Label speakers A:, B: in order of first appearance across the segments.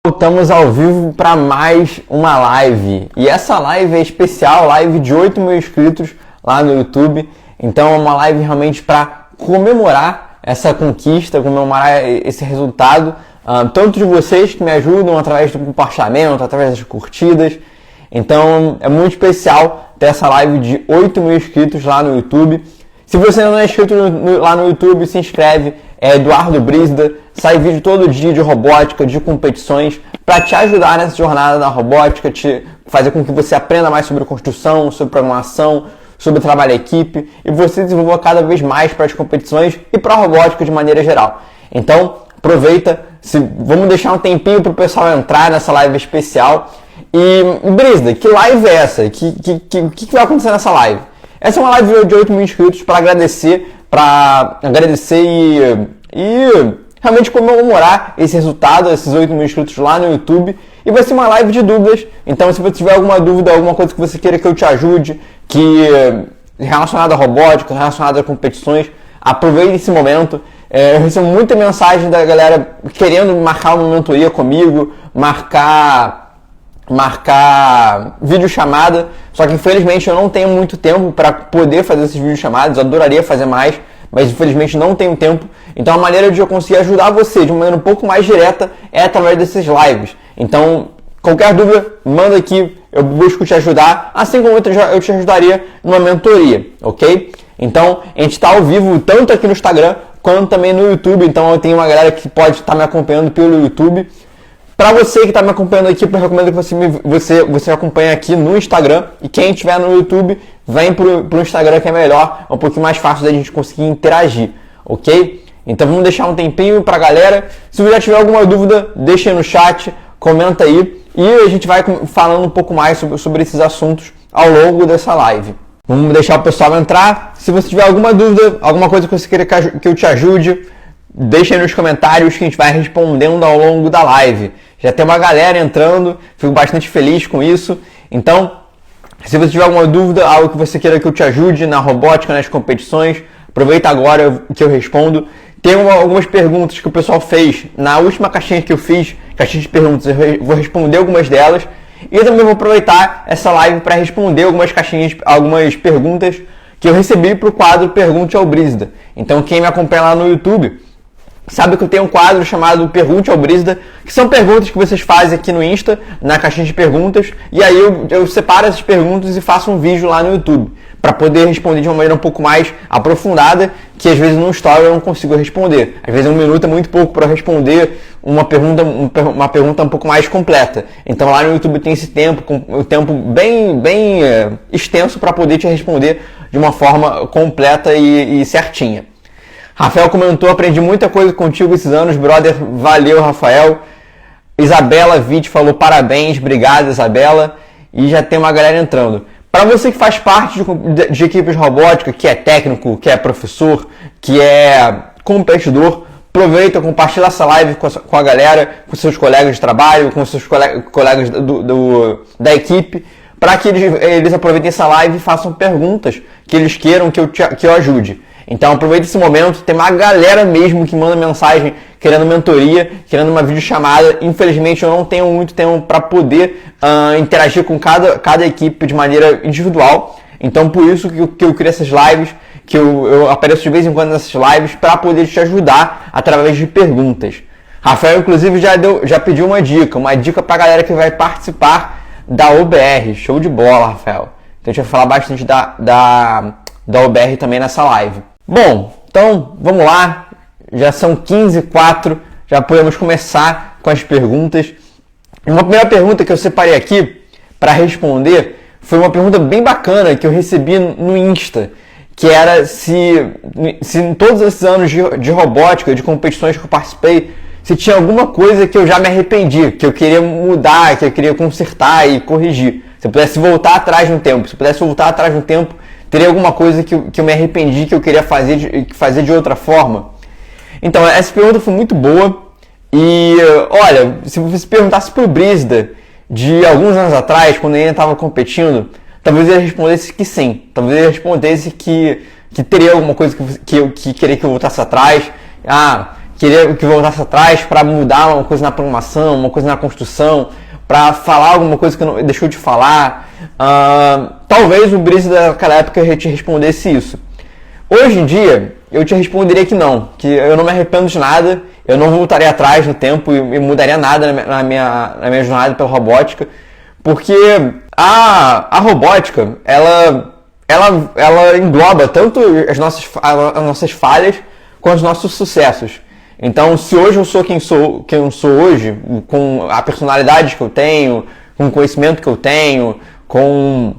A: Estamos ao vivo para mais uma live, e essa live é especial, live de 8 mil inscritos lá no YouTube. Então é uma live realmente para comemorar essa conquista, comemorar esse resultado, tanto de vocês que me ajudam através do compartilhamento, através das curtidas. Então é muito especial ter essa live de 8 mil inscritos lá no YouTube. Se você ainda não é inscrito lá no YouTube, se inscreve, é Eduardo Brizda, sai vídeo todo dia de robótica, de competições, para te ajudar nessa jornada da robótica, te fazer com que você aprenda mais sobre construção, sobre programação, sobre trabalho em equipe, e você desenvolva cada vez mais para as competições e para a robótica de maneira geral. Então, aproveita, vamos deixar um tempinho para o pessoal entrar nessa live especial. E Brizda, que live é essa? O que vai acontecer nessa live? Essa é uma live de 8 mil inscritos para agradecer e realmente comemorar esse resultado, esses 8 mil inscritos lá no YouTube. E vai ser uma live de dúvidas. Então, se você tiver alguma dúvida, alguma coisa que você queira que eu te ajude, relacionada à robótica, relacionada a competições, aproveite esse momento. Eu recebo muita mensagem da galera querendo marcar uma mentoria comigo, marcar videochamada, só que infelizmente eu não tenho muito tempo para poder fazer esses videochamadas. Eu adoraria fazer mais, mas infelizmente não tenho tempo. Então a maneira de eu conseguir ajudar você de uma maneira um pouco mais direta é através desses lives. Então qualquer dúvida, manda aqui, eu busco te ajudar, assim como eu te ajudaria numa mentoria, ok? Então a gente está ao vivo tanto aqui no Instagram quanto também no YouTube. Então eu tenho uma galera que pode estar me acompanhando pelo YouTube. Para você que está me acompanhando aqui, eu recomendo que você acompanhe aqui no Instagram. E quem estiver no YouTube, vem pro Instagram, que é melhor, é um pouquinho mais fácil da gente conseguir interagir, ok? Então vamos deixar um tempinho para a galera. Se você já tiver alguma dúvida, deixa aí no chat, comenta aí. E a gente vai falando um pouco mais sobre esses assuntos ao longo dessa live. Vamos deixar o pessoal entrar. Se você tiver alguma dúvida, alguma coisa que você queira que eu te ajude, deixa aí nos comentários que a gente vai respondendo ao longo da live. Já tem uma galera entrando, fico bastante feliz com isso. Então, se você tiver alguma dúvida, algo que você queira que eu te ajude na robótica, nas competições, aproveita agora que eu respondo. Tem algumas perguntas que o pessoal fez na última caixinha que eu fiz, caixinha de perguntas, eu vou responder algumas delas. E eu também vou aproveitar essa live para responder algumas perguntas que eu recebi para o quadro Pergunte ao Brizda. Então, quem me acompanha lá no YouTube sabe que eu tenho um quadro chamado Pergunte ao Brizda, que são perguntas que vocês fazem aqui no Insta, na caixinha de perguntas, e aí eu separo essas perguntas e faço um vídeo lá no YouTube, para poder responder de uma maneira um pouco mais aprofundada, que às vezes no story eu não consigo responder. Às vezes 1 minuto é muito pouco para responder uma pergunta um pouco mais completa. Então lá no YouTube tem esse tempo, um tempo bem extenso para poder te responder de uma forma completa e certinha. Rafael comentou, aprendi muita coisa contigo esses anos, brother, valeu, Rafael. Isabela Witt falou, parabéns, obrigado, Isabela. E já tem uma galera entrando. Para você que faz parte de equipes robóticas, que é técnico, que é professor, que é competidor, aproveita, compartilha essa live com a galera, com seus colegas de trabalho, com seus colegas da equipe, para que eles aproveitem essa live e façam perguntas que eles queiram que eu ajude. Então aproveita esse momento, tem uma galera mesmo que manda mensagem querendo mentoria, querendo uma videochamada. Infelizmente eu não tenho muito tempo para poder interagir com cada equipe de maneira individual. Então por isso que eu crio essas lives, que eu apareço de vez em quando nessas lives para poder te ajudar através de perguntas. Rafael inclusive já pediu uma dica para a galera que vai participar da OBR. Show de bola, Rafael. Então a gente vai falar bastante da OBR também nessa live. Bom, então vamos lá, já são 15h04, já podemos começar com as perguntas. Uma primeira pergunta que eu separei aqui para responder foi uma pergunta bem bacana que eu recebi no Insta, que era se em todos esses anos de robótica, de competições que eu participei, se tinha alguma coisa que eu já me arrependi, que eu queria mudar, que eu queria consertar e corrigir. Se eu pudesse voltar atrás no tempo, teria alguma coisa que eu me arrependi, que eu queria fazer de outra forma? Então, essa pergunta foi muito boa. E, olha, se você perguntasse pro Brizda de alguns anos atrás, quando ele ainda estava competindo, talvez ele respondesse que sim. Talvez ele respondesse que teria alguma coisa que queria que eu voltasse atrás. queria que voltasse atrás para mudar uma coisa na programação, uma coisa na construção, para falar alguma coisa que não deixou de falar. Talvez o Brice daquela época te respondesse isso. Hoje em dia, eu te responderia que não, que eu não me arrependo de nada, eu não voltaria atrás no tempo e mudaria nada na minha jornada pela robótica, porque a robótica, ela engloba tanto as nossas falhas quanto os nossos sucessos. Então, se hoje eu sou quem eu sou hoje, com a personalidade que eu tenho, com o conhecimento que eu tenho, com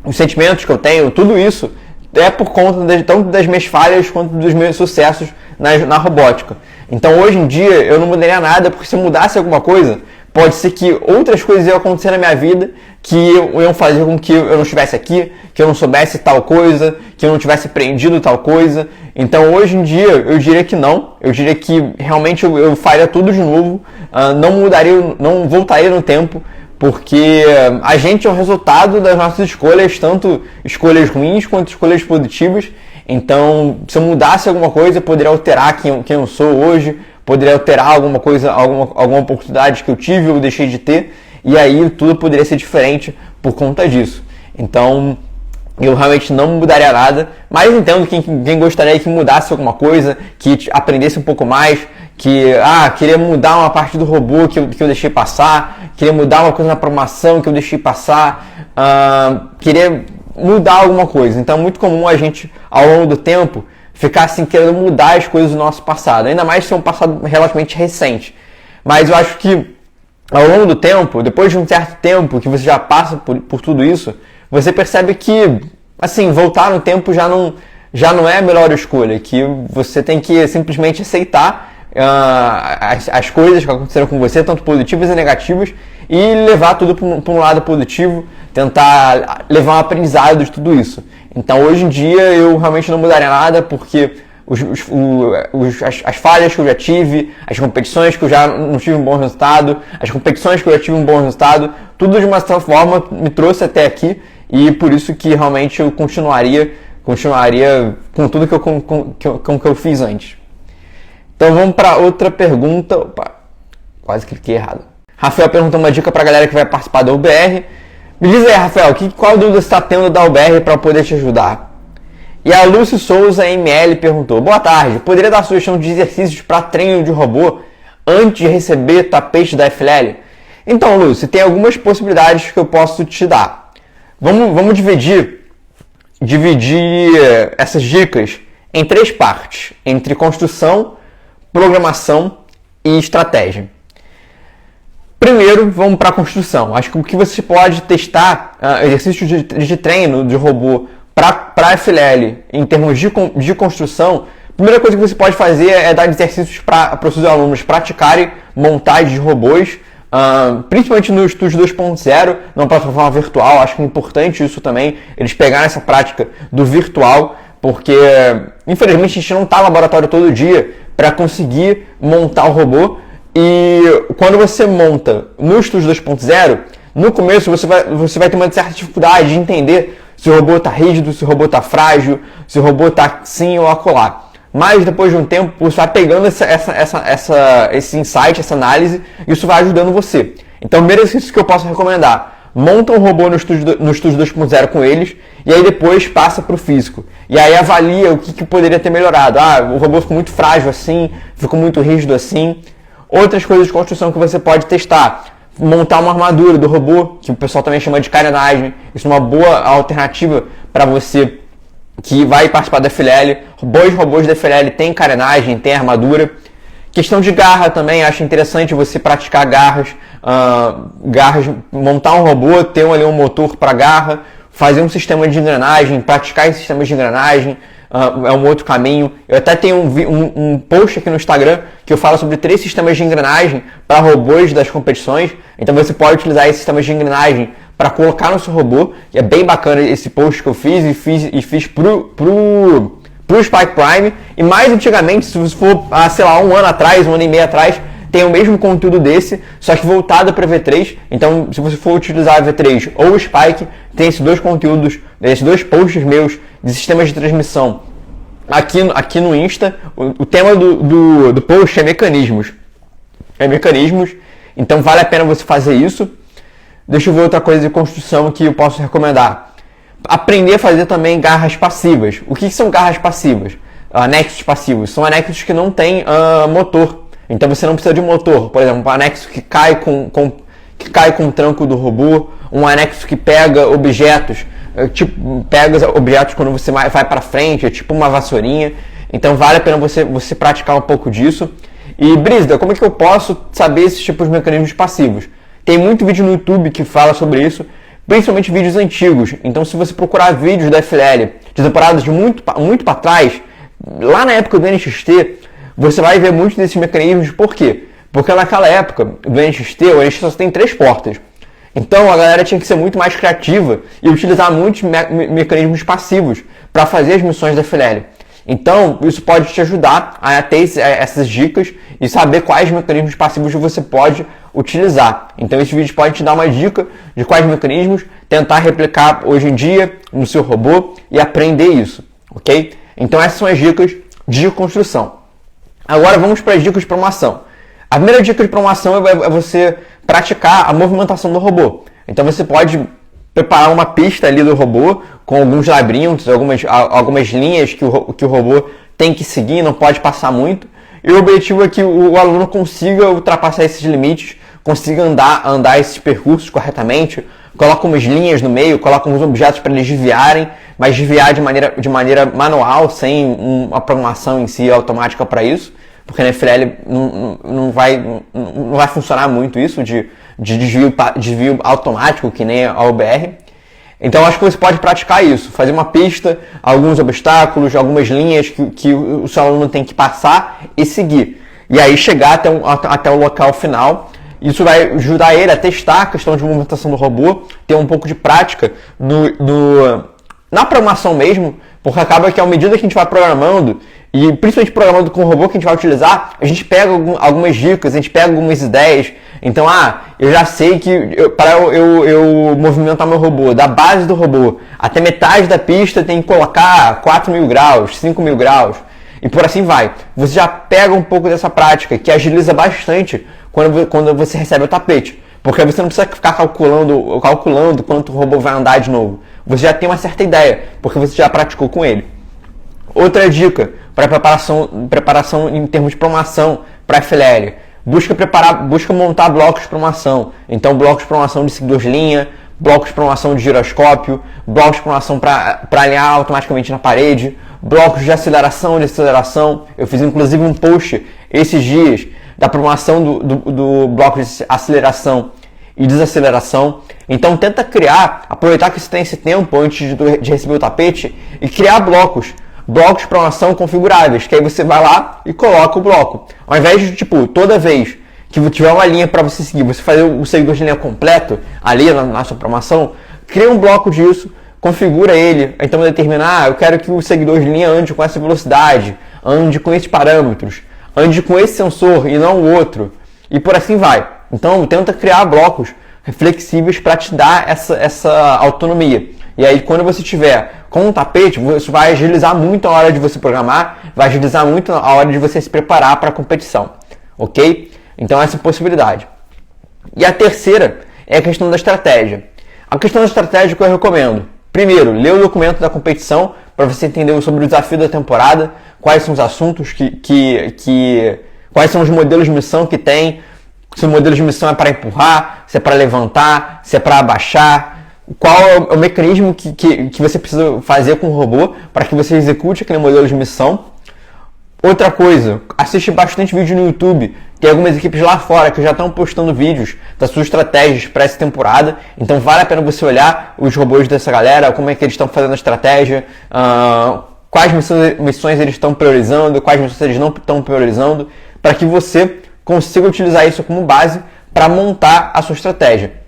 A: os sentimentos que eu tenho, tudo isso é por conta tanto das minhas falhas quanto dos meus sucessos na robótica. Então, hoje em dia, eu não mudaria nada, porque se mudasse alguma coisa, pode ser que outras coisas iam acontecer na minha vida que iam fazer com que eu não estivesse aqui, que eu não soubesse tal coisa, que eu não tivesse aprendido tal coisa. Então, hoje em dia, eu diria que não. Eu diria que realmente eu faria tudo de novo, não voltaria no tempo, porque a gente é o resultado das nossas escolhas, tanto escolhas ruins quanto escolhas positivas. Então, se eu mudasse alguma coisa, eu poderia alterar quem eu sou hoje, poderia alterar alguma coisa, alguma oportunidade que eu tive ou deixei de ter, e aí tudo poderia ser diferente por conta disso. Então, eu realmente não mudaria nada, mas entendo quem gostaria que mudasse alguma coisa, que aprendesse um pouco mais, que queria mudar uma parte do robô que eu deixei passar, queria mudar uma coisa na programação que eu deixei passar, queria mudar alguma coisa. Então é muito comum a gente, ao longo do tempo, ficar assim querendo mudar as coisas do nosso passado, ainda mais se é um passado relativamente recente. Mas eu acho que ao longo do tempo, depois de um certo tempo que você já passa por tudo isso, você percebe que, assim, voltar no tempo já não é a melhor escolha, que você tem que simplesmente aceitar as coisas que aconteceram com você, tanto positivas e negativas, e levar tudo para um lado positivo, tentar levar um aprendizado de tudo isso. Então, hoje em dia, eu realmente não mudaria nada, porque as falhas que eu já tive, as competições que eu já não tive um bom resultado, as competições que eu já tive um bom resultado, tudo de uma certa forma me trouxe até aqui, e por isso que realmente eu continuaria com tudo que eu fiz antes. Então vamos para outra pergunta. Opa, quase cliquei errado. Rafael perguntou uma dica para a galera que vai participar da UBR. Me diz aí, Rafael, qual dúvida você está tendo da UBR para poder te ajudar? E a Lúcia Souza ML perguntou: boa tarde, poderia dar sugestão de exercícios para treino de robô antes de receber tapete da FLL? Então, Lúcia, tem algumas possibilidades que eu posso te dar. Vamos dividir essas dicas em 3 partes, entre construção, programação e estratégia. Primeiro, vamos para a construção. Acho que o que você pode testar, exercícios de treino de robô para a FLL em termos de construção, a primeira coisa que você pode fazer é dar exercícios para os seus alunos praticarem montagem de robôs, principalmente no Estúdio 2.0, numa plataforma virtual. Acho que é importante isso também, eles pegarem essa prática do virtual, porque infelizmente a gente não está no laboratório todo dia para conseguir montar o robô. E quando você monta no Estúdio 2.0, no começo você vai ter uma certa dificuldade de entender se o robô está rígido, se o robô está frágil, se o robô está assim ou acolá. Mas depois de um tempo você vai pegando esse insight, essa análise, e isso vai ajudando você. Então o primeiro exercício que eu posso recomendar: monta um robô no Estúdio 2.0 com eles, e aí depois passa para o físico. E aí avalia o que poderia ter melhorado. O robô ficou muito frágil assim, ficou muito rígido assim. Outras coisas de construção que você pode testar: montar uma armadura do robô, que o pessoal também chama de carenagem. Isso é uma boa alternativa para você que vai participar da FLL. Bons robôs da FLL têm carenagem, têm armadura. Questão de garra também, acho interessante você praticar garras, montar um robô, ter ali um motor para garra, fazer um sistema de engrenagem, praticar esse sistema de engrenagem. É um outro caminho. Eu até tenho um post aqui no Instagram que eu falo sobre 3 sistemas de engrenagem para robôs das competições. Então você pode utilizar esses sistemas de engrenagem para colocar no seu robô. E é bem bacana esse post que eu fiz e fiz pro Spike Prime. E mais antigamente, se você for, um ano atrás, um ano e meio atrás, tem o mesmo conteúdo desse, só que voltado para V3. Então, se você for utilizar a V3 ou o Spike, tem esses 2 conteúdos, esses 2 posts meus de sistemas de transmissão aqui no Insta, o tema do post é mecanismos. Então vale a pena você fazer isso. Deixa eu ver outra coisa de construção que eu posso recomendar. Aprender a fazer também garras passivas. O que são garras passivas? Anexos passivos. São anexos que não têm motor. Então você não precisa de motor. Por exemplo, um anexo que cai com o tranco do robô. Um anexo que pega objetos. Pega objetos quando você vai para frente. É tipo uma vassourinha. Então vale a pena você praticar um pouco disso. E Brígida, como é que eu posso saber esses tipos de mecanismos passivos? Tem muito vídeo no YouTube que fala sobre isso, principalmente vídeos antigos. Então, se você procurar vídeos da FLL de temporadas de muito para trás, lá na época do NXT, você vai ver muitos desses mecanismos. Por quê? Porque naquela época do NXT, o NXT só tem 3 portas. Então, a galera tinha que ser muito mais criativa e utilizar muitos mecanismos passivos para fazer as missões da FLL. Então, isso pode te ajudar a ter essas dicas e saber quais mecanismos passivos você pode utilizar. Então, esse vídeo pode te dar uma dica de quais mecanismos tentar replicar hoje em dia no seu robô e aprender isso, ok? Então, essas são as dicas de construção. Agora, vamos para as dicas de promoção. A primeira dica de promoção é você praticar a movimentação do robô. Então, você pode preparar uma pista ali do robô com alguns labirintos, algumas linhas que o robô tem que seguir, não pode passar muito. E o objetivo é que o aluno consiga ultrapassar esses limites, consiga andar esses percursos corretamente, coloca umas linhas no meio, coloca uns objetos para eles desviarem, mas desviar de maneira manual, sem uma programação em si automática para isso, porque na FLL não vai funcionar muito isso de desvio automático, que nem a OBR. Então acho que você pode praticar isso, fazer uma pista, alguns obstáculos, algumas linhas que o seu aluno tem que passar e seguir. E aí chegar até o local final. Isso vai ajudar ele a testar a questão de movimentação do robô, ter um pouco de prática na programação mesmo, porque acaba que à medida que a gente vai programando, e principalmente programando com o robô que a gente vai utilizar, a gente pega algumas dicas, a gente pega algumas ideias. Então, eu já sei que para eu movimentar meu robô, da base do robô até metade da pista tem que colocar 4.000 graus, 5.000 graus, e por assim vai. Você já pega um pouco dessa prática, que agiliza bastante quando você recebe o tapete. Porque você não precisa ficar calculando quanto o robô vai andar de novo. Você já tem uma certa ideia, porque você já praticou com ele. Outra dica para preparação em termos de promoção para FLL. Busca montar blocos de promoção. Então, blocos de promoção de seguidor de linha, blocos de promoção de giroscópio, blocos de promoção para alinhar automaticamente na parede, blocos de aceleração e desaceleração. Eu fiz inclusive um post esses dias da promoção do bloco de aceleração e desaceleração. Então tenta aproveitar que você tem esse tempo antes de receber o tapete e criar blocos de promoção configuráveis, que aí você vai lá e coloca o bloco. Ao invés de, toda vez que tiver uma linha para você seguir, você fazer o seguidor de linha completo ali na sua promoção, cria um bloco disso, configura ele, então determinar, eu quero que o seguidor de linha ande com essa velocidade, ande com esses parâmetros, ande com esse sensor e não o outro, e por assim vai. Então tenta criar blocos flexíveis para te dar essa autonomia. E aí quando você tiver com um tapete, isso vai agilizar muito a hora de você programar, vai agilizar muito a hora de você se preparar para a competição, ok? Então essa é a possibilidade. E a terceira é a questão da estratégia. A questão da estratégia que eu recomendo: primeiro, lê o documento da competição para você entender sobre o desafio da temporada, quais são os assuntos quais são os modelos de missão que tem, se o modelo de missão é para empurrar, se é para levantar, se é para abaixar, qual é o mecanismo que você precisa fazer com o robô para que você execute aquele modelo de missão. Outra coisa, assiste bastante vídeo no YouTube. Tem algumas equipes lá fora que já estão postando vídeos das suas estratégias para essa temporada. Então vale a pena você olhar os robôs dessa galera, como é que eles estão fazendo a estratégia, quais missões eles estão priorizando, quais missões eles não estão priorizando, para que você consiga utilizar isso como base para montar a sua estratégia.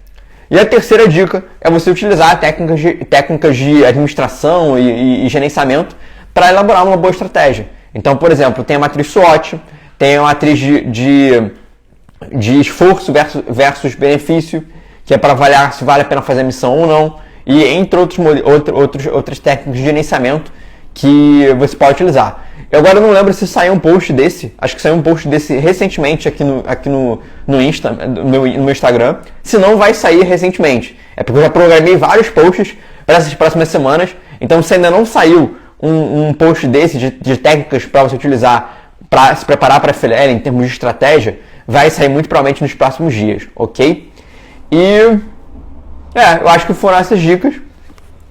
A: E a terceira dica é você utilizar técnicas de administração e gerenciamento para elaborar uma boa estratégia. Então, por exemplo, tem a matriz SWOT, tem a matriz de esforço versus benefício, que é para avaliar se vale a pena fazer a missão ou não, e entre outras técnicas de gerenciamento que você pode utilizar. Eu agora não lembro se saiu um post desse, acho que saiu um post desse recentemente aqui no meu Instagram. Se não, vai sair recentemente. É porque eu já programei vários posts para essas próximas semanas, então se ainda não saiu um post desse de técnicas para você utilizar para se preparar para a FLL em termos de estratégia, vai sair muito provavelmente nos próximos dias, ok? E eu acho que foram essas dicas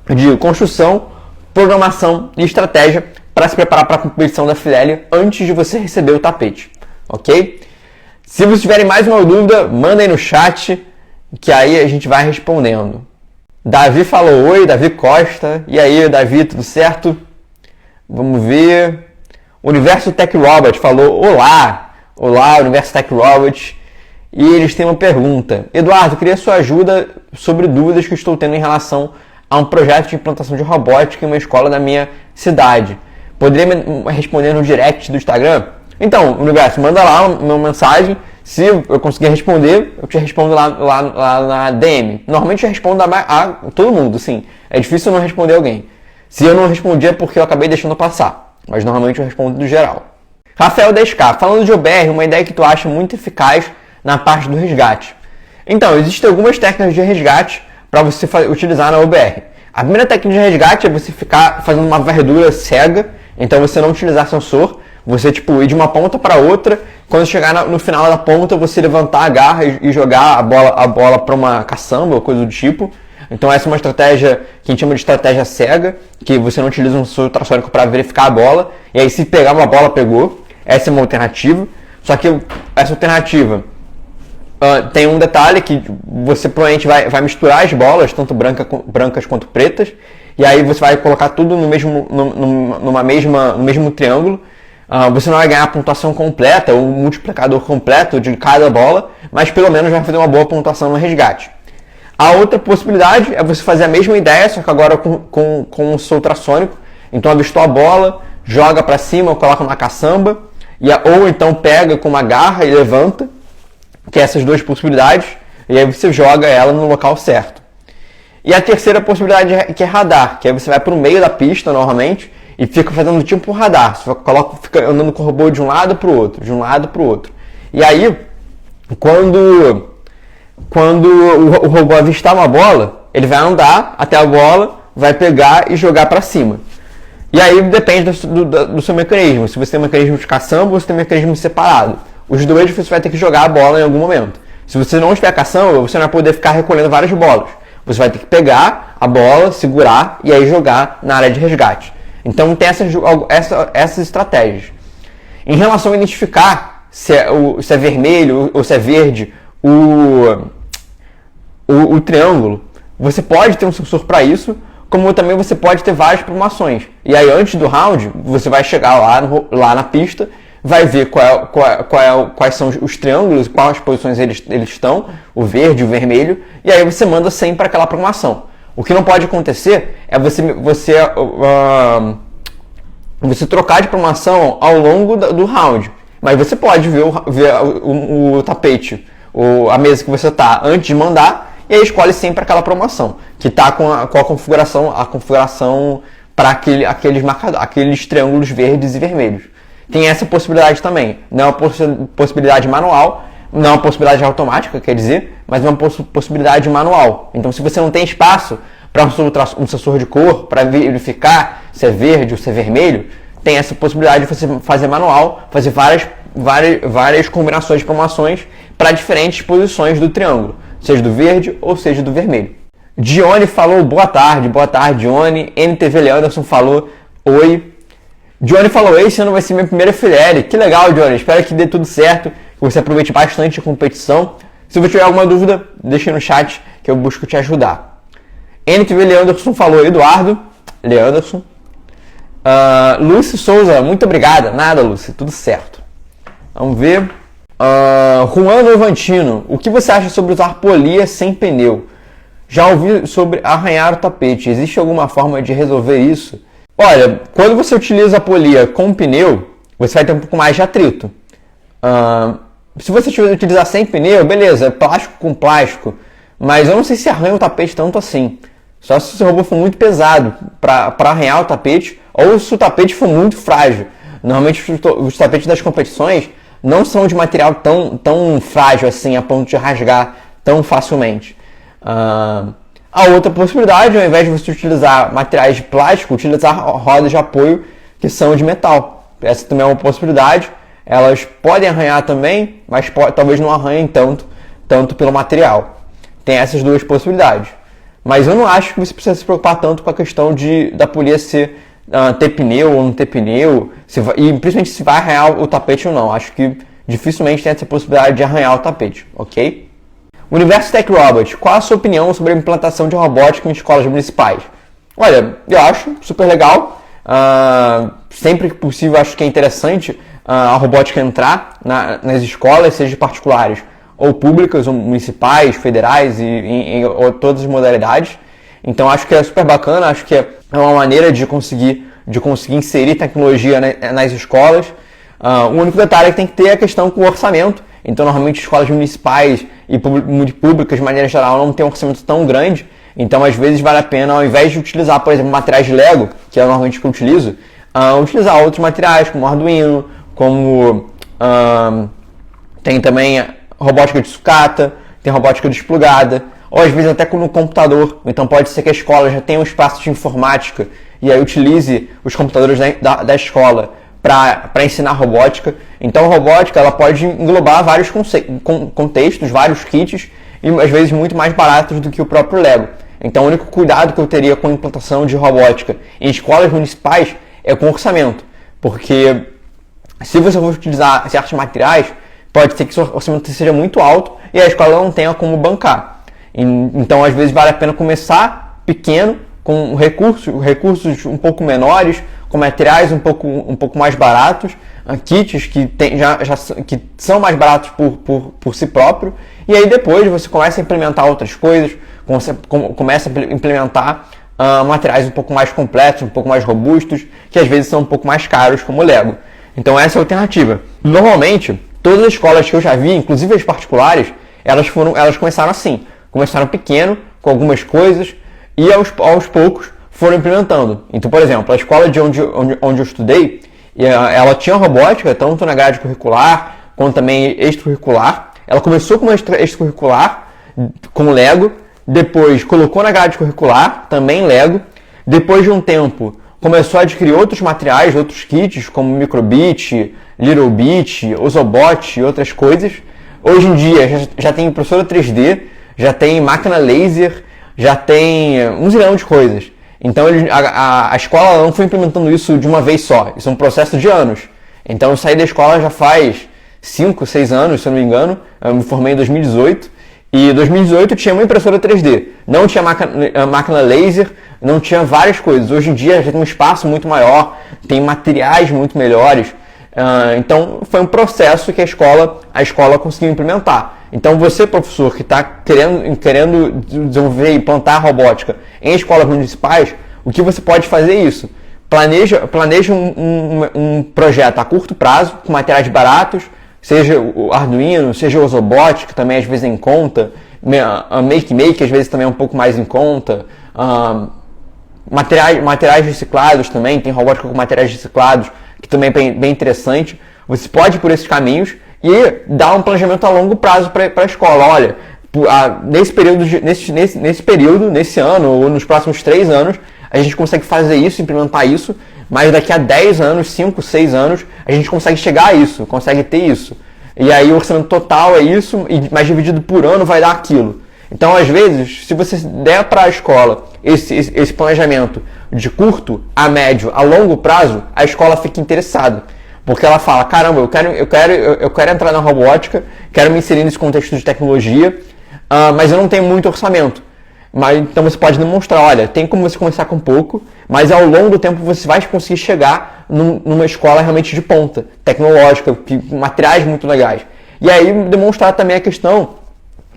A: de construção, programação e estratégia para se preparar para a competição da FLL antes de você receber o tapete, ok? Se vocês tiverem mais uma dúvida, manda aí no chat, que aí a gente vai respondendo. Davi falou oi, Davi Costa. E aí, Davi, tudo certo? Vamos ver. Universo Tech Robot falou olá. Olá, Universo Tech Robot. E eles têm uma pergunta. Eduardo, queria sua ajuda sobre dúvidas que estou tendo em relação a um projeto de implantação de robótica em uma escola da minha cidade. Poderia me responder no direct do Instagram? Então, Universo, manda lá uma mensagem. Se eu conseguir responder, eu te respondo lá na DM. Normalmente eu respondo a todo mundo, sim. É difícil eu não responder alguém. Se eu não respondi é porque eu acabei deixando passar. Mas normalmente eu respondo do geral. Rafael 10K, falando de OBR, uma ideia que tu acha muito eficaz na parte do resgate. Então, existem algumas técnicas de resgate para você utilizar na OBR. A primeira técnica de resgate é você ficar fazendo uma varredura cega. Então, você não utilizar sensor. Você ir de uma ponta para outra. Quando chegar no final da ponta, você levantar a garra e jogar a bola para uma caçamba ou coisa do tipo. Então essa é uma estratégia que a gente chama de estratégia cega, que você não utiliza um sensor ultrassônico para verificar a bola, e aí se pegar uma bola, pegou. Essa é uma alternativa. Só que essa alternativa tem um detalhe que você provavelmente vai misturar as bolas, tanto brancas quanto pretas, e aí você vai colocar tudo no mesmo triângulo. Você não vai ganhar a pontuação completa, o multiplicador completo de cada bola, mas pelo menos vai fazer uma boa pontuação no resgate. A outra possibilidade é você fazer a mesma ideia, só que agora com um sensor ultrassônico. Então avistou a bola, joga para cima, coloca uma caçamba, ou então pega com uma garra e levanta, que é essas duas possibilidades, e aí você joga ela no local certo. E a terceira possibilidade que é radar, que aí você vai para o meio da pista normalmente, e fica fazendo tipo um radar. Você fica andando com o robô de um lado para o outro, de um lado para o outro. E aí, quando o robô avistar uma bola, ele vai andar até a bola, vai pegar e jogar para cima. E aí depende do seu mecanismo. Se você tem um mecanismo de caçamba ou se tem um mecanismo separado. Os dois você vai ter que jogar a bola em algum momento. Se você não estiver caçamba, você não vai poder ficar recolhendo várias bolas. Você vai ter que pegar a bola, segurar e aí jogar na área de resgate. Então tem essas estratégias. Em relação a identificar se é vermelho ou se é verde o triângulo, você pode ter um sensor para isso, como também você pode ter várias promoções. E aí antes do round, você vai chegar lá na pista, vai ver quais são os triângulos, quais posições eles estão, o verde, o vermelho, e aí você manda sempre para aquela promoção. O que não pode acontecer é você trocar de promoção ao longo do round. Mas você pode ver o tapete, a mesa que você está antes de mandar, e aí escolhe sempre aquela promoção, que está com a configuração para aqueles triângulos verdes e vermelhos. Tem essa possibilidade também. Não é uma possibilidade manual, não é uma possibilidade automática, quer dizer, mas é uma possibilidade manual. Então, se você não tem espaço para um sensor de cor, para verificar se é verde ou se é vermelho, tem essa possibilidade de você fazer manual, fazer várias combinações de promoções para diferentes posições do triângulo, seja do verde ou seja do vermelho. Dione falou boa tarde, Dione. NTV Leanderson falou oi. Dione falou, esse ano vai ser minha primeira FLL. Que legal, Dione, espero que dê tudo certo, que você aproveite bastante a competição. Se você tiver alguma dúvida, deixe no chat que eu busco te ajudar. NTV Leanderson falou, Eduardo Leanderson. Lúcio Souza, muito obrigada. Nada, Lúcio, tudo certo. Vamos ver. Juan Novantino, o que você acha sobre usar polia sem pneu? Já ouvi sobre arranhar o tapete. Existe alguma forma de resolver isso? Olha, quando você utiliza a polia com pneu, você vai ter um pouco mais de atrito. Se você utilizar sem pneu, beleza, plástico com plástico, mas eu não sei se arranha o tapete tanto assim. Só se o seu robô for muito pesado para arranhar o tapete, ou se o tapete for muito frágil. Normalmente os tapetes das competições não são de material tão frágil assim, a ponto de rasgar tão facilmente. A outra possibilidade, ao invés de você utilizar materiais de plástico, utilizar rodas de apoio que são de metal. Essa também é uma possibilidade. Elas podem arranhar também, mas talvez não arranhem tanto pelo material. Tem essas duas possibilidades. Mas eu não acho que você precisa se preocupar tanto com a questão da polícia ter pneu ou não ter pneu, e principalmente se vai arranhar o tapete ou não. Acho que dificilmente tem essa possibilidade de arranhar o tapete, ok? Universo Tech Robot, qual a sua opinião sobre a implantação de robótica em escolas municipais? Olha, eu acho super legal. Sempre que possível, acho que é interessante a robótica entrar nas escolas, seja particulares ou públicas, ou municipais, federais e em todas as modalidades. Então acho que é super bacana, acho que é uma maneira de conseguir inserir tecnologia nas escolas. O único detalhe é que tem que ter a questão com o orçamento. Então normalmente escolas municipais e públicas de maneira geral não tem um orçamento tão grande. Então às vezes vale a pena, ao invés de utilizar, por exemplo, materiais de Lego, que é normalmente o que eu utilizo, utilizar outros materiais como Arduino, como tem também robótica de sucata, tem robótica desplugada, ou às vezes até no computador. Então pode ser que a escola já tenha um espaço de informática e aí utilize os computadores da escola para ensinar robótica. Então a robótica ela pode englobar vários contextos, vários kits, e às vezes muito mais baratos do que o próprio Lego. Então o único cuidado que eu teria com a implantação de robótica em escolas municipais é com orçamento, porque se você for utilizar certos materiais, pode ser que o orçamento seja muito alto e a escola não tenha como bancar. Então às vezes vale a pena começar pequeno, com recursos um pouco menores, com materiais um pouco mais baratos, kits que que são mais baratos por si próprio, e aí depois você começa a implementar outras coisas, começa a implementar materiais um pouco mais completos, um pouco mais robustos, que às vezes são um pouco mais caros, como o Lego. Então essa é a alternativa. Normalmente, todas as escolas que eu já vi, inclusive as particulares, elas começaram assim, começaram pequeno, com algumas coisas, e aos poucos foram implementando. Então, por exemplo, a escola de onde eu estudei, ela tinha robótica, tanto na grade curricular, quanto também extracurricular. Ela começou com uma extracurricular, com Lego, depois colocou na grade curricular, também Lego. Depois de um tempo, começou a adquirir outros materiais, outros kits, como Microbit, Littlebit, Ozobot e outras coisas. Hoje em dia já tem impressora 3D, já tem máquina laser, já tem um zilhão de coisas. Então a escola não foi implementando isso de uma vez só, isso é um processo de anos. Então eu saí da escola já faz 5, 6 anos, se eu não me engano, eu me formei em 2018, e em 2018 tinha uma impressora 3D, não tinha máquina laser, não tinha várias coisas. Hoje em dia já tem um espaço muito maior, tem materiais muito melhores, então foi um processo que a escola conseguiu implementar. Então você, professor, que está querendo desenvolver e implantar robótica em escolas municipais, o que você pode fazer é isso. Planeja um projeto a curto prazo, com materiais baratos, seja o Arduino, seja o Ozobot, que também às vezes é em conta, a Make às vezes também é um pouco mais em conta, materiais reciclados também, tem robótica com materiais reciclados, que também é bem interessante. Você pode ir por esses caminhos e dar um planejamento a longo prazo para a escola. Olha, nesse ano ou nos próximos 3 anos, a gente consegue fazer isso, implementar isso, mas daqui a 10 anos, 5, 6 anos, a gente consegue chegar a isso, consegue ter isso. E aí o orçamento total é isso, mas dividido por ano vai dar aquilo. Então, às vezes, se você der para a escola esse planejamento de curto, a médio, a longo prazo, a escola fica interessada. Porque ela fala, caramba, eu quero entrar na robótica, quero me inserir nesse contexto de tecnologia, mas eu não tenho muito orçamento. Então você pode demonstrar, olha, tem como você começar com pouco, mas ao longo do tempo você vai conseguir chegar numa escola realmente de ponta, tecnológica, com materiais muito legais. E aí demonstrar também a questão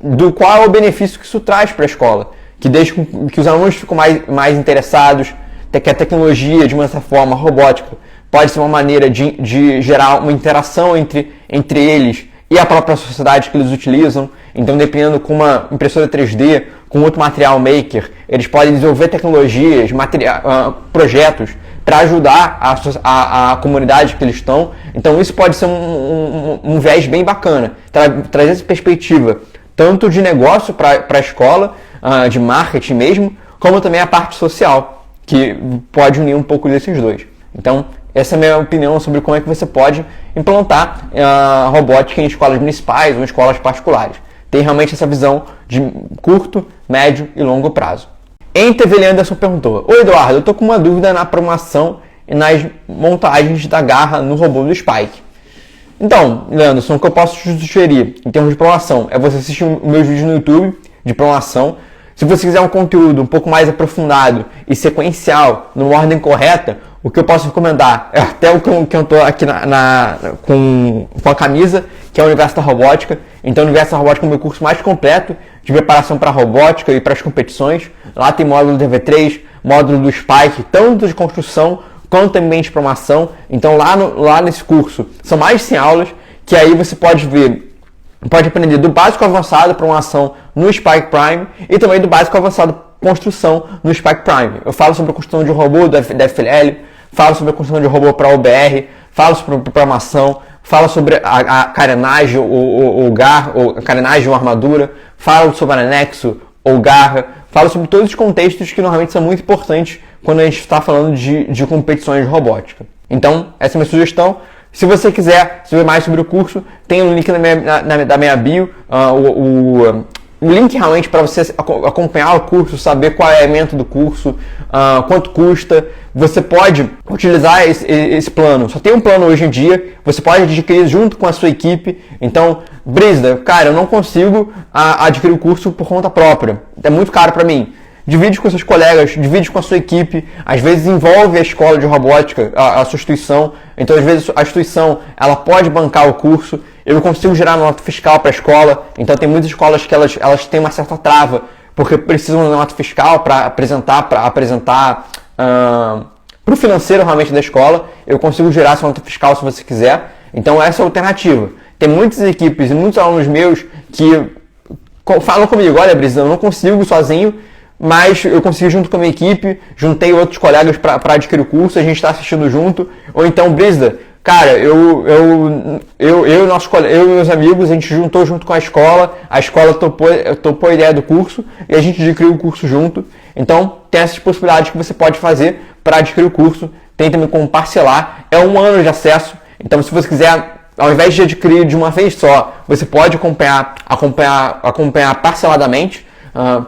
A: do qual é o benefício que isso traz para a escola, que deixa que os alunos ficam mais interessados, que a tecnologia, de uma certa forma, a robótica, pode ser uma maneira de gerar uma interação entre eles e a própria sociedade que eles utilizam. Então, dependendo com uma impressora 3D, com outro material maker, eles podem desenvolver tecnologias, projetos para ajudar a comunidade que eles estão. Então, isso pode ser um viés bem bacana, trazer essa perspectiva tanto de negócio para a escola, de marketing mesmo, como também a parte social, que pode unir um pouco desses dois. Então, essa é a minha opinião sobre como é que você pode implantar robótica em escolas municipais ou em escolas particulares. Tem realmente essa visão de curto, médio e longo prazo. TV Leanderson perguntou: Oi Eduardo, eu estou com uma dúvida na programação e nas montagens da garra no robô do Spike. Então, Leanderson, o que eu posso te sugerir em termos de programação é você assistir os meus vídeos no YouTube de programação. Se você quiser um conteúdo um pouco mais aprofundado e sequencial, numa ordem correta, o que eu posso recomendar é até o que eu estou aqui com a camisa, que é o Universo da Robótica. Então, o Universo da Robótica é o meu curso mais completo de preparação para a robótica e para as competições. Lá tem módulo do DV3, módulo do Spike, tanto de construção quanto também de programação. Então, lá nesse curso, são mais de 100 aulas, que aí você pode aprender do básico ao avançado programação no Spike Prime e também do básico ao avançado construção no Spike Prime. Eu falo sobre a construção de robô da FLL, falo sobre a construção de robô para OBR, falo sobre programação, falo sobre a carenagem ou garra, ou carenagem ou armadura, falo sobre anexo ou garra, falo sobre todos os contextos que normalmente são muito importantes quando a gente está falando de competições de robótica. Então, essa é a minha sugestão. Se você quiser saber mais sobre o curso, tem um link da minha bio, o link realmente para você acompanhar o curso, saber qual é o elemento do curso, quanto custa. Você pode utilizar esse plano. Só tem um plano hoje em dia, você pode adquirir junto com a sua equipe. Então, Brisda, cara, eu não consigo adquirir o curso por conta própria. É muito caro para mim. Divide com seus colegas, divide com a sua equipe. Às vezes envolve a escola de robótica, a sua instituição. Então, às vezes, a instituição ela pode bancar o curso. Eu consigo gerar nota fiscal para a escola. Então, tem muitas escolas que elas têm uma certa trava, porque precisam de nota fiscal para apresentar para o financeiro realmente da escola. Eu consigo gerar essa nota fiscal se você quiser. Então, essa é a alternativa. Tem muitas equipes e muitos alunos meus que falam comigo: olha, Brisa, eu não consigo sozinho, mas eu consegui junto com a minha equipe, juntei outros colegas para adquirir o curso, a gente está assistindo junto. Ou então, Brisda, cara, eu e meus amigos, a gente juntou junto com a escola topou a ideia do curso e a gente adquiriu o curso junto. Então, tem essas possibilidades que você pode fazer para adquirir o curso. Tem também como parcelar, é 1 ano de acesso. Então, se você quiser, ao invés de adquirir de uma vez só, você pode acompanhar parceladamente.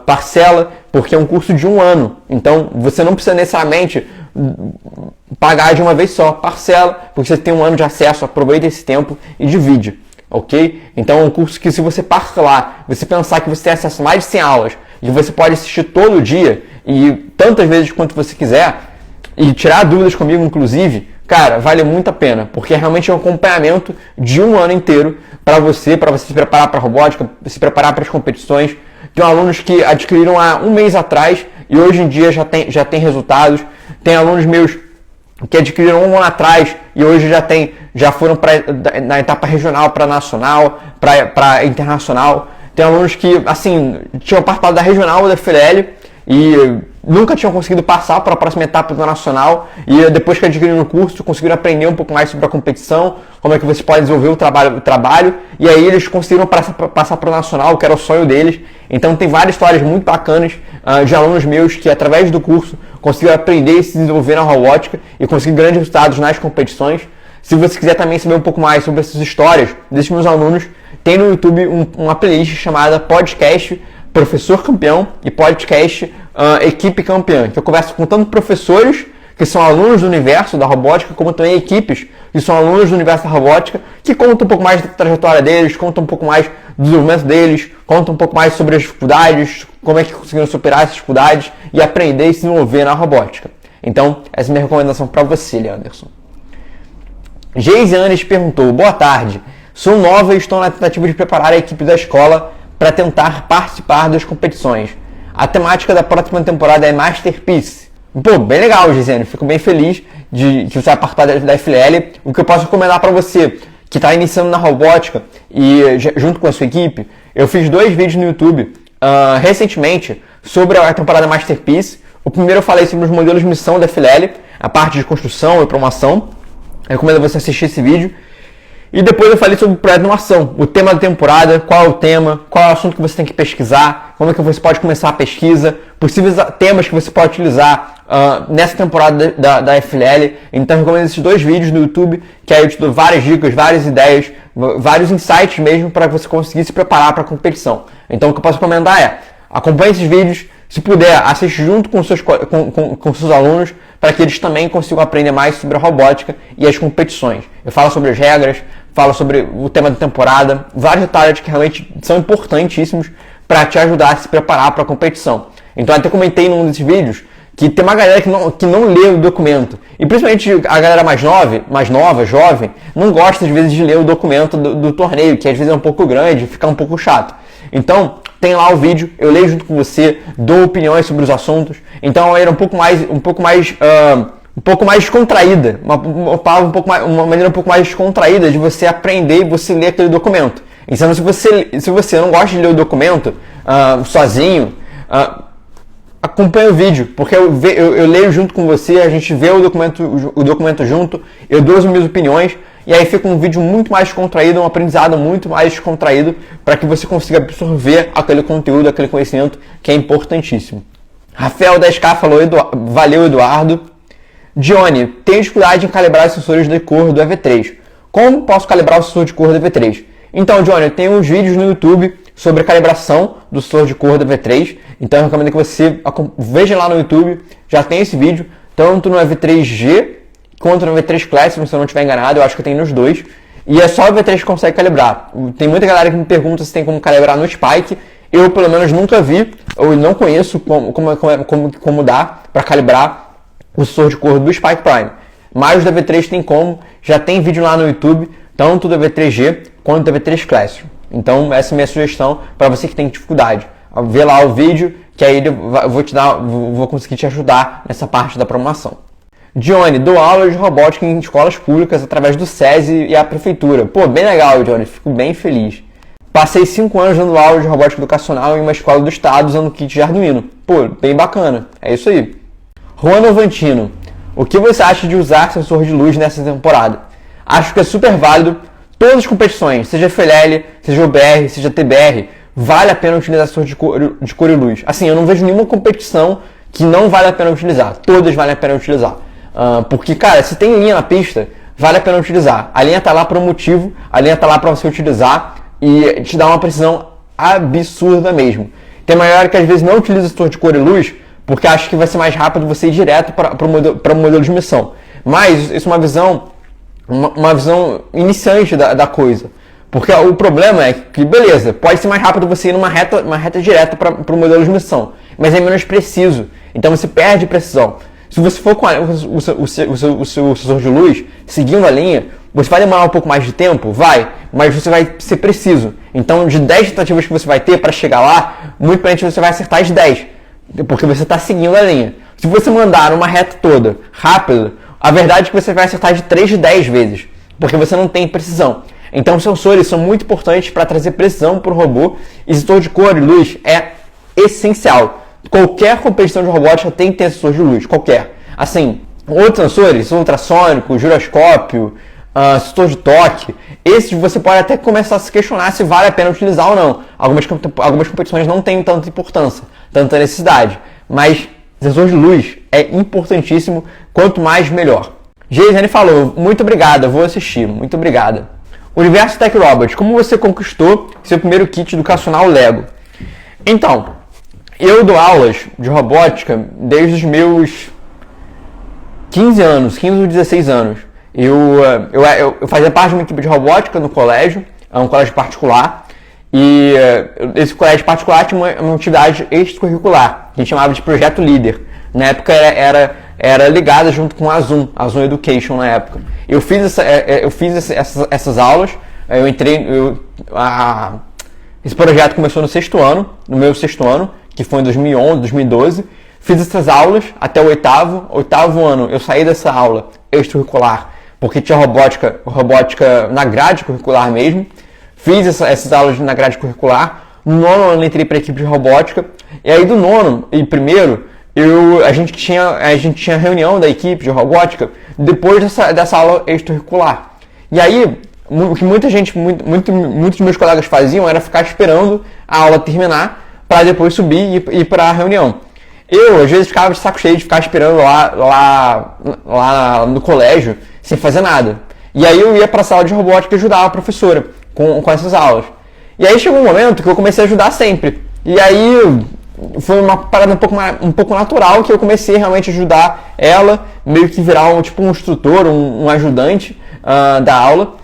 A: Parcela, porque é um curso de 1 ano. Então, você não precisa necessariamente pagar de uma vez só. Parcela, porque você tem 1 ano de acesso, aproveita esse tempo e divide, ok? Então, é um curso que, se você parcelar, você pensar que você tem acesso a mais de 100 aulas e você pode assistir todo dia e tantas vezes quanto você quiser e tirar dúvidas comigo, inclusive, cara, vale muito a pena, porque realmente é um acompanhamento de 1 ano inteiro para você se preparar para a robótica, se preparar para as competições. Tem alunos que adquiriram há 1 mês atrás e hoje em dia já tem resultados. Tem alunos meus que adquiriram 1 ano atrás e hoje já foram na etapa regional para nacional, para internacional. Tem alunos que, assim, tinham participado da regional da FLL e nunca tinham conseguido passar para a próxima etapa do nacional, e depois que adquiriram o curso, conseguiram aprender um pouco mais sobre a competição, como é que você pode desenvolver o trabalho, e aí eles conseguiram passar para o nacional, que era o sonho deles. Então, tem várias histórias muito bacanas de alunos meus que, através do curso, conseguiram aprender e se desenvolver na robótica e conseguir grandes resultados nas competições. Se você quiser também saber um pouco mais sobre essas histórias desses meus alunos, tem no YouTube uma playlist chamada Podcast Professor Campeão e Podcast Equipe Campeã, que eu converso com tanto professores que são alunos do universo da robótica, como também equipes que são alunos do universo da robótica, que contam um pouco mais da trajetória deles, contam um pouco mais do desenvolvimento deles, contam um pouco mais sobre as dificuldades, como é que conseguiram superar essas dificuldades e aprender e se desenvolver na robótica. Então, essa é a minha recomendação para você, Leanderson. Geise Anes perguntou: boa tarde, sou nova e estou na tentativa de preparar a equipe da escola para tentar participar das competições. A temática da próxima temporada é Masterpiece. Pô, bem legal, Gisele. Fico bem feliz de você participar da FLL. O que eu posso recomendar para você, que está iniciando na robótica e junto com a sua equipe, eu fiz 2 vídeos no YouTube recentemente sobre a temporada Masterpiece. O primeiro eu falei sobre os modelos de missão da FLL, a parte de construção e promoção. Eu recomendo você assistir esse vídeo. E depois eu falei sobre pré-animação, o tema da temporada, qual é o tema, qual é o assunto que você tem que pesquisar, como é que você pode começar a pesquisa, possíveis temas que você pode utilizar nessa temporada da FLL. Então eu recomendo esses 2 vídeos no YouTube, que aí eu te dou várias dicas, várias ideias, vários insights mesmo para você conseguir se preparar para a competição. Então o que eu posso recomendar é, acompanhe esses vídeos, se puder, assiste junto com seus alunos, para que eles também consigam aprender mais sobre a robótica e as competições. Eu falo sobre as regras, falo sobre o tema da temporada, vários detalhes que realmente são importantíssimos para te ajudar a se preparar para a competição. Então até comentei num desses vídeos que tem uma galera que não lê o documento. E principalmente a galera mais nova, jovem, não gosta às vezes de ler o documento do torneio, que às vezes é um pouco grande, fica um pouco chato. Então, tem lá o vídeo, eu leio junto com você, dou opiniões sobre os assuntos. Então, era um pouco mais descontraída, uma maneira um pouco mais descontraída de você aprender e você ler aquele documento. Então, se você não gosta de ler o documento sozinho, acompanhe o vídeo, porque eu leio junto com você, a gente vê o documento junto, eu dou as minhas opiniões, e aí fica um vídeo muito mais descontraído, um aprendizado muito mais descontraído, para que você consiga absorver aquele conteúdo, aquele conhecimento que é importantíssimo. Rafael 10K falou, valeu Eduardo. Johnny, tenho dificuldade em calibrar os sensores de cor do EV3. Como posso calibrar o sensor de cor do EV3? Então, Johnny, eu tenho uns vídeos no YouTube sobre a calibração do sensor de cor do EV3. Então, eu recomendo que você veja lá no YouTube, já tem esse vídeo, tanto no EV3G quanto no EV3 Classic, se eu não estiver enganado, eu acho que tem nos dois. E é só o EV3 que consegue calibrar. Tem muita galera que me pergunta se tem como calibrar no Spike. Eu, pelo menos, nunca vi, ou não conheço como dá para calibrar o sensor de cor do Spike Prime. Mas o EV3 tem como, já tem vídeo lá no YouTube, tanto do EV3G quanto do EV3 Classic. Então, essa é a minha sugestão para você que tem dificuldade. Vê lá o vídeo, que aí eu vou conseguir te ajudar nessa parte da promoção. Johnny, dou aula de robótica em escolas públicas através do SESI e a prefeitura. Pô, bem legal, Johnny, fico bem feliz. Passei 5 anos dando aula de robótica educacional em uma escola do estado usando kit de Arduino. Pô, bem bacana, é isso aí. Juan Novantino, o que você acha de usar sensor de luz nessa temporada? Acho que é super válido. Todas as competições, seja FLL, seja OBR, seja TBR, vale a pena utilizar sensor de cor e luz. Assim, eu não vejo nenhuma competição que não vale a pena utilizar. Todas valem a pena utilizar. Porque, cara, se tem linha na pista, vale a pena utilizar. A linha tá lá por um motivo, a linha tá lá para você utilizar e te dá uma precisão absurda mesmo. Tem maior que às vezes não utiliza o sensor de cor e luz porque acha que vai ser mais rápido você ir direto para o modelo de missão. Mas isso é uma visão iniciante da coisa. Porque o problema é que, beleza, pode ser mais rápido você ir numa reta direta para o modelo de missão, mas é menos preciso. Então você perde precisão. Se você for com o seu sensor de luz, seguindo a linha, você vai demorar um pouco mais de tempo? Vai, mas você vai ser preciso. Então, de 10 tentativas que você vai ter para chegar lá, muito provavelmente você vai acertar as 10, porque você está seguindo a linha. Se você mandar uma reta toda, rápida, a verdade é que você vai acertar de 3 de 10 vezes, porque você não tem precisão. Então, os sensores são muito importantes para trazer precisão para o robô, e sensor de cor e luz é essencial. Qualquer competição de robótica tem que ter sensor de luz, qualquer. Assim, outros sensores, ultrassônico, giroscópio, sensor de toque, esses você pode até começar a se questionar se vale a pena utilizar ou não. Algumas competições não têm tanta importância, tanta necessidade, mas sensor de luz é importantíssimo, quanto mais melhor. Geisane falou, muito obrigada, vou assistir, muito obrigada. Universo Tech Robot, como você conquistou seu primeiro kit educacional Lego? Então, eu dou aulas de robótica desde os meus 15 ou 16 anos. Eu fazia parte de uma equipe de robótica no colégio, é um colégio particular, e esse colégio particular tinha uma atividade extracurricular, que a gente chamava de Projeto Líder. Na época era ligada junto com a Zoom Education na época. Eu fiz essas aulas, esse projeto começou no meu sexto ano, que foi em 2011, 2012, fiz essas aulas até o oitavo ano, eu saí dessa aula extracurricular porque tinha robótica na grade curricular mesmo. Fiz essas aulas na grade curricular. No nono ano entrei para a equipe de robótica. E aí do nono e primeiro, a gente tinha reunião da equipe de robótica depois dessa aula extracurricular. E aí, o que muitos dos meus colegas faziam era ficar esperando a aula terminar para depois subir e ir para a reunião. Eu, às vezes, ficava de saco cheio de ficar esperando lá no colégio, sem fazer nada. E aí eu ia para a sala de robótica e ajudava a professora com essas aulas. E aí chegou um momento que eu comecei a ajudar sempre. E aí foi uma parada um pouco natural que eu comecei realmente a ajudar ela, meio que virar um instrutor, um ajudante da aula.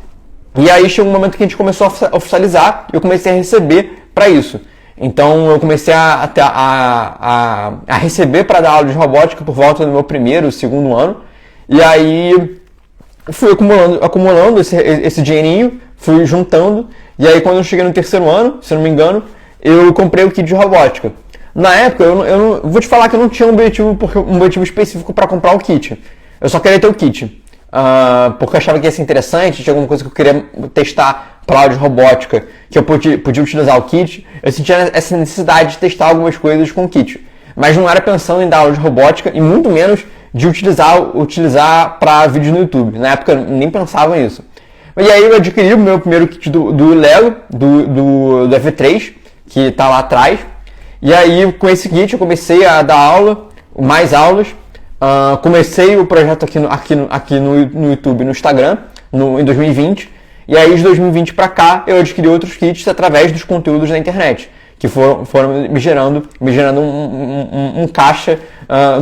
A: E aí chegou um momento que a gente começou a oficializar e eu comecei a receber para isso. Então eu comecei a receber para dar aula de robótica por volta do meu primeiro, segundo ano. E aí fui acumulando esse dinheirinho, fui juntando. E aí quando eu cheguei no terceiro ano, se não me engano, eu comprei o kit de robótica. Na época, eu vou te falar que eu não tinha um objetivo específico para comprar o kit. Eu só queria ter o kit. Porque eu achava que ia ser interessante, tinha alguma coisa que eu queria testar para aula de robótica, que eu podia utilizar o kit. Eu sentia essa necessidade de testar algumas coisas com o kit. Mas não era pensando em dar aula de robótica e muito menos de utilizar para vídeos no YouTube. Na época, eu nem pensava nisso. E aí eu adquiri o meu primeiro kit do Lego, do EV3, que está lá atrás. E aí, com esse kit, eu comecei a dar mais aulas. Comecei o projeto aqui no YouTube, no Instagram, em 2020. E aí, de 2020 para cá, eu adquiri outros kits através dos conteúdos da internet, que foram me gerando um caixa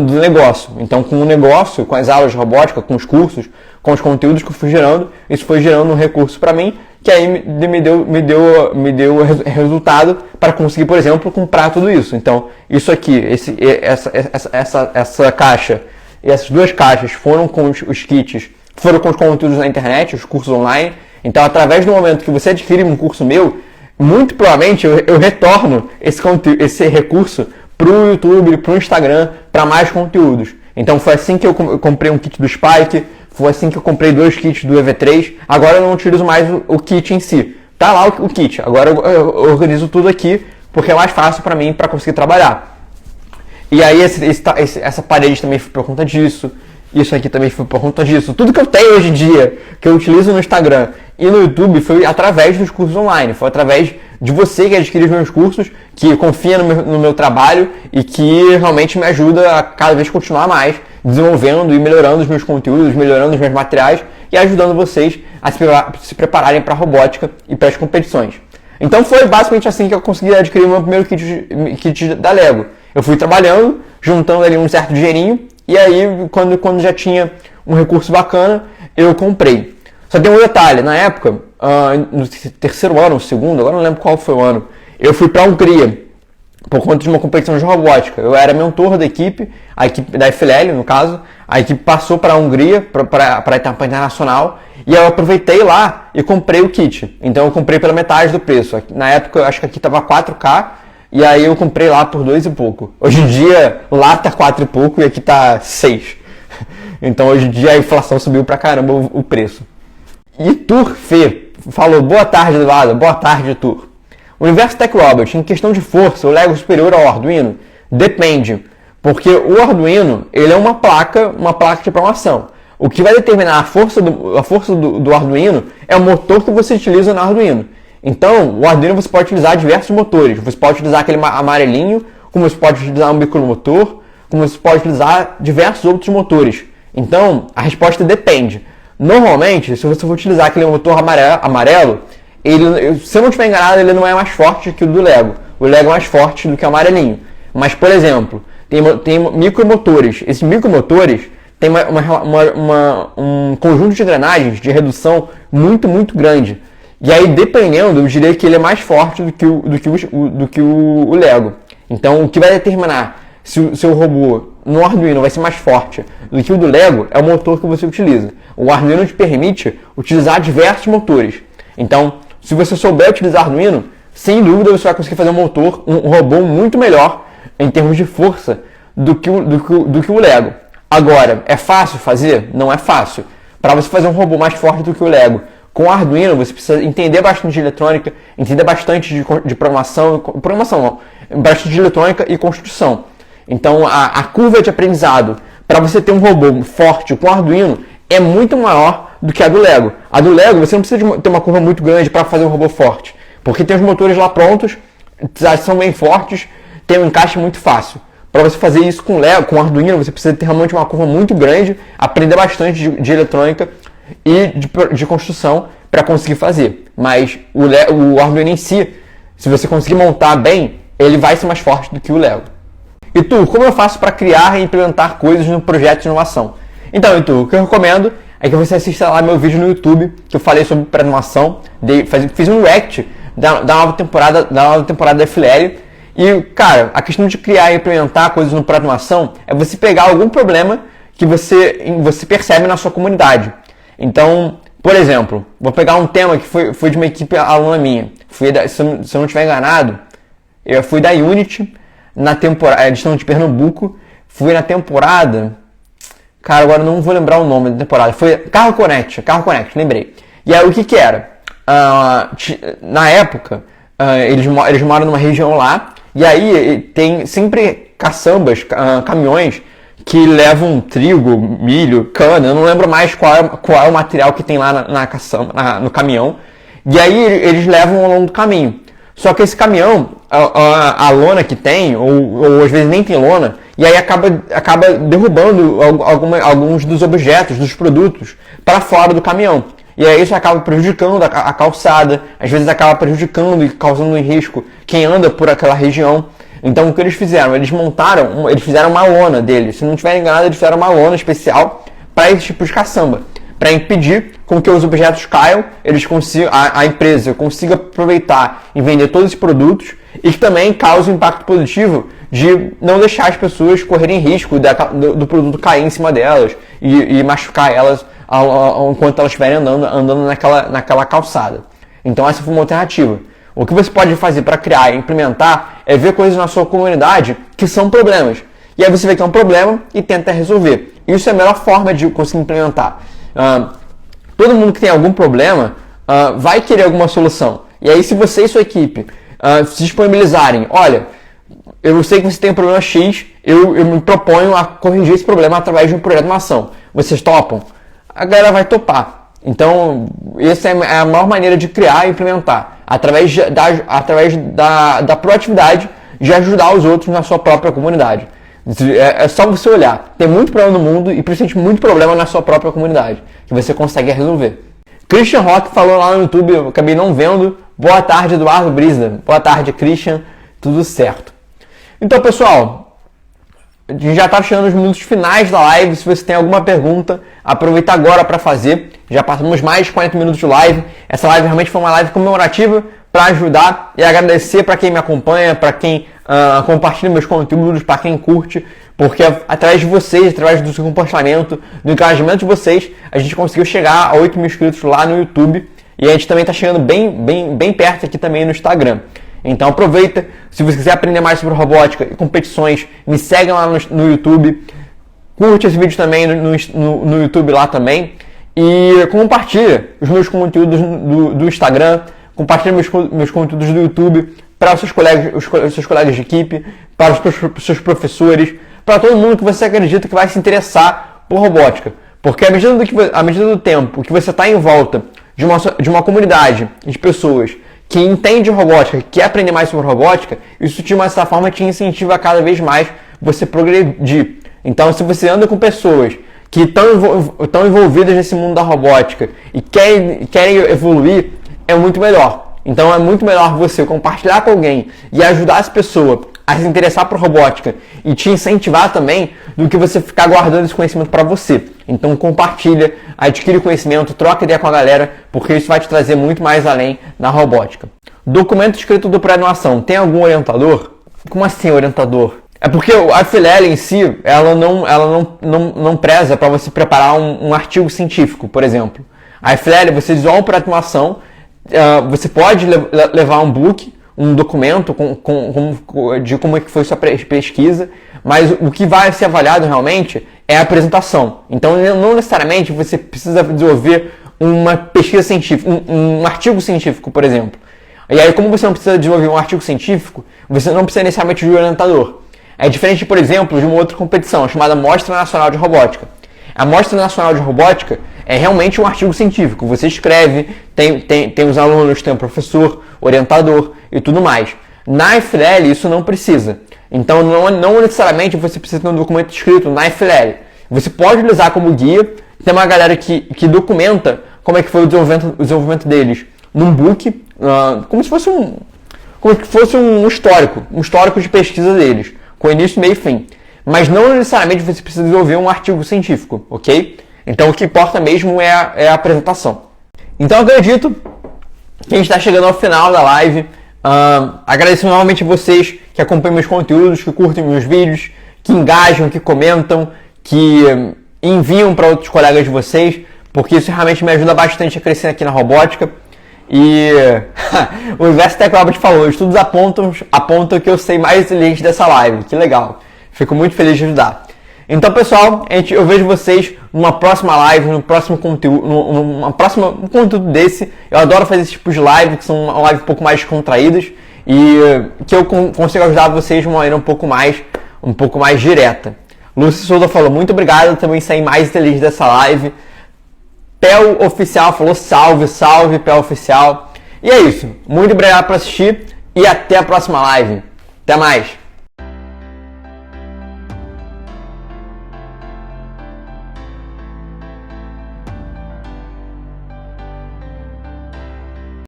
A: do negócio. Então, com o negócio, com as aulas de robótica, com os cursos, com os conteúdos que eu fui gerando, isso foi gerando um recurso para mim, que aí me deu resultado para conseguir, por exemplo, comprar tudo isso. Então, isso aqui, essa caixa e essas duas caixas foram com os kits, foram com os conteúdos na internet, os cursos online. Então, através do momento que você adquire um curso meu, muito provavelmente eu retorno esse recurso para o YouTube, para o Instagram, para mais conteúdos. Então, foi assim que eu comprei um kit do Spike, foi assim que eu comprei 2 kits do EV3. Agora eu não utilizo mais o kit em si. Tá lá o kit. Agora eu organizo tudo aqui porque é mais fácil para mim para conseguir trabalhar. E aí essa parede também foi por conta disso. Isso aqui também foi por conta disso. Tudo que eu tenho hoje em dia, que eu utilizo no Instagram e no YouTube, foi através dos cursos online. Foi através de você que adquire os meus cursos, que confia no meu trabalho e que realmente me ajuda a cada vez continuar mais, desenvolvendo e melhorando os meus conteúdos, melhorando os meus materiais e ajudando vocês a se prepararem para a robótica e para as competições. Então foi basicamente assim que eu consegui adquirir o meu primeiro kit da Lego. Eu fui trabalhando, juntando ali um certo dinheirinho, e aí quando já tinha um recurso bacana, eu comprei. Só tem um detalhe, na época, no terceiro ano, segundo, agora não lembro qual foi o ano, eu fui para a Hungria, por conta de uma competição de robótica. Eu era mentor da equipe, a equipe da FLL, no caso. A equipe passou para a Hungria, para a etapa internacional, e eu aproveitei lá e comprei o kit. Então eu comprei pela metade do preço. Na época, eu acho que aqui estava 4K, e aí eu comprei lá por 2 e pouco. Hoje em dia, lá tá 4 e pouco e aqui tá 6. Então hoje em dia a inflação subiu pra caramba o preço. E Tur Fê falou: boa tarde, Eduardo. Boa tarde, Tur. Universo Tech Robot, em questão de força, o Lego é superior ao Arduino? Depende, porque o Arduino ele é uma placa de programação. O que vai determinar a força do Arduino é o motor que você utiliza no Arduino. Então, o Arduino você pode utilizar diversos motores. Você pode utilizar aquele amarelinho, como você pode utilizar um micromotor, como você pode utilizar diversos outros motores. Então, a resposta depende. Normalmente, se você for utilizar aquele motor amarelo, se eu não estiver enganado, ele não é mais forte que o do Lego. O Lego é mais forte do que o amarelinho. Mas, por exemplo, tem micromotores. Esses micromotores têm um conjunto de engrenagens de redução muito, muito grande. E aí, dependendo, eu diria que ele é mais forte do que o Lego. Então, o que vai determinar se o seu robô no Arduino vai ser mais forte do que o do Lego é o motor que você utiliza. O Arduino te permite utilizar diversos motores. Então, se você souber utilizar Arduino, sem dúvida você vai conseguir fazer um robô muito melhor em termos de força do que o Lego. Agora, é fácil fazer? Não é fácil. para você fazer um robô mais forte do que o Lego. Com o Arduino, você precisa entender bastante de eletrônica, entender bastante de programação não, bastante de eletrônica e construção. Então, a curva de aprendizado para você ter um robô forte com o Arduino é muito maior do que a do Lego. A do Lego, você não precisa ter uma curva muito grande para fazer um robô forte, porque tem os motores lá prontos, são bem fortes, tem um encaixe muito fácil. Para você fazer isso com Lego, com Arduino, você precisa ter realmente uma curva muito grande, aprender bastante de eletrônica e de construção para conseguir fazer. Mas o Arduino em si, se você conseguir montar bem, ele vai ser mais forte do que o Lego. E tu, como eu faço para criar e implementar coisas no projeto de inovação? Então, Itu, o que eu recomendo é que você assista lá meu vídeo no YouTube, que eu falei sobre programação, fiz um react da nova temporada da FLL. E, cara, a questão de criar e implementar coisas no programação é você pegar algum problema que você percebe na sua comunidade. Então, por exemplo, vou pegar um tema que foi de uma equipe aluna minha. Se eu não estiver enganado, eu fui da Unity na temporada, eles estão de Pernambuco, fui na temporada, cara, agora não vou lembrar o nome da temporada, foi Carro Connect, lembrei. E aí o que era? Na época, eles moram numa região lá, e aí tem sempre caçambas, caminhões que levam trigo, milho, cana, eu não lembro mais qual é o material que tem lá na caçamba, no caminhão, e aí eles levam ao longo do caminho. Só que esse caminhão, a lona que tem, ou às vezes nem tem lona, e aí acaba derrubando alguns dos objetos, dos produtos, para fora do caminhão. E aí isso acaba prejudicando a calçada, às vezes acaba prejudicando e causando risco quem anda por aquela região. Então o que eles fizeram? Eles fizeram uma lona deles. Se não estiver enganado, eles fizeram uma lona especial para esse tipo de caçamba, para impedir com que os objetos caiam, a empresa consiga aproveitar e vender todos esses produtos, e que também cause um impacto positivo de não deixar as pessoas correrem risco do produto cair em cima delas e machucar elas enquanto elas estiverem andando naquela calçada. Então essa foi uma alternativa. O que você pode fazer para criar e implementar é ver coisas na sua comunidade que são problemas. E aí você vê que é um problema e tenta resolver. Isso é a melhor forma de conseguir implementar. Todo mundo que tem algum problema vai querer alguma solução. E aí se você e sua equipe se disponibilizarem, olha, eu sei que você tem um problema X, eu me proponho a corrigir esse problema através de um projeto de uma ação. Vocês topam? A galera vai topar. Então, essa é a maior maneira de criar e implementar, através da proatividade de ajudar os outros na sua própria comunidade. É só você olhar. Tem muito problema no mundo e principalmente muito problema na sua própria comunidade, que você consegue resolver. Christian Rock falou lá no YouTube, eu acabei não vendo. Boa tarde, Eduardo Brisda. Boa tarde, Christian. Tudo certo. Então, pessoal, a gente já está chegando nos minutos finais da live. Se você tem alguma pergunta, aproveita agora para fazer. Já passamos mais de 40 minutos de live. Essa live realmente foi uma live comemorativa para ajudar e agradecer para quem me acompanha, para quem compartilha meus conteúdos, para quem curte, porque através de vocês, através do seu comportamento, do engajamento de vocês, a gente conseguiu chegar a 8 mil inscritos lá no YouTube e a gente também está chegando bem perto aqui também no Instagram. Então aproveita, se você quiser aprender mais sobre robótica e competições, me segue lá no YouTube, curte esse vídeo também no YouTube lá também e compartilha os meus conteúdos do Instagram, compartilha meus conteúdos do YouTube para os seus colegas de equipe, para os seus professores, para todo mundo que você acredita que vai se interessar por robótica. Porque à medida do tempo que você está em volta de uma comunidade de pessoas que entende robótica, que quer aprender mais sobre robótica, isso de uma certa forma te incentiva a cada vez mais você progredir. Então, se você anda com pessoas que estão envolvidas nesse mundo da robótica e querem evoluir, é muito melhor. Então, é muito melhor você compartilhar com alguém e ajudar essa pessoa a se interessar por robótica e te incentivar também do que você ficar guardando esse conhecimento para você. Então compartilha, adquire conhecimento, troca ideia com a galera, porque isso vai te trazer muito mais além na robótica. Documento escrito do pré-animação, tem algum orientador? Como assim orientador? É porque a FLL em si, ela não preza para você preparar um artigo científico, por exemplo. A FLL, você desenvolve para animação, você pode levar um book um documento de como é que foi sua pesquisa, mas o que vai ser avaliado realmente é a apresentação. Então, não necessariamente você precisa desenvolver uma pesquisa científica, um artigo científico, por exemplo. E aí, como você não precisa desenvolver um artigo científico, você não precisa necessariamente de um orientador. É diferente, por exemplo, de uma outra competição chamada Mostra Nacional de Robótica. A Mostra Nacional de Robótica é realmente um artigo científico. Você escreve, tem os alunos, tem o professor, orientador e tudo mais. Na FLL isso não precisa. Então não necessariamente você precisa ter um documento escrito na FLL. Você pode usar como guia. Tem uma galera que documenta como é que foi o desenvolvimento deles num book, como se fosse um histórico de pesquisa deles, com início, meio e fim. Mas não necessariamente você precisa desenvolver um artigo científico, ok? Então o que importa mesmo é a apresentação. Então eu acredito que a gente está chegando ao final da live. Agradeço novamente a vocês que acompanham meus conteúdos, que curtem meus vídeos, que engajam, que comentam, que enviam para outros colegas de vocês, porque isso realmente me ajuda bastante a crescer aqui na robótica. E o Inverso Tech Robot falou, estudos apontam que eu sei mais inteligente dessa live. Que legal. Fico muito feliz de ajudar. Então, pessoal, eu vejo vocês numa próxima live, no próximo conteúdo, num conteúdo desse. Eu adoro fazer esse tipo de live, que são lives um pouco mais descontraídas e que eu consigo ajudar vocês de uma maneira um pouco mais direta. Lúcio Souza falou, muito obrigado, eu também saí mais inteligente dessa live. Pel Oficial falou, salve, Pel Oficial. E é isso. Muito obrigado por assistir e até a próxima live. Até mais.